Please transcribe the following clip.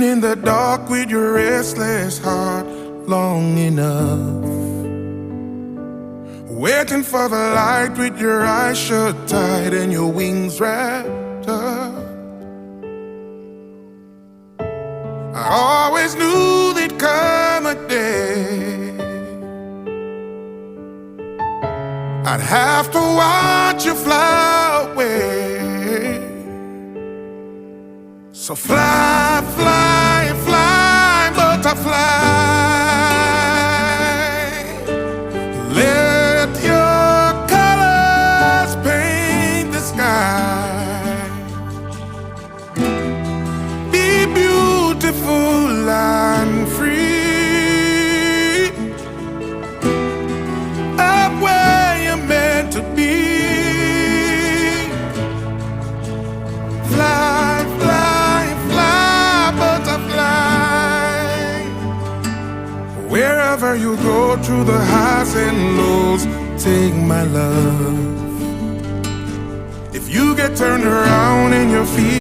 in the dark with your restless heart long enough, waiting for the light with your eyes shut tight and your wings wrapped up. I always knew there'd come a day I'd have to watch you fly away. So fly, fly, fly, butterfly. Let your colors paint the sky. Be beautiful and free, up where you're meant to be. Fly, fly, fly, butterfly. Wherever you go, through the highs and lows, take my love. If you get turned around and your feet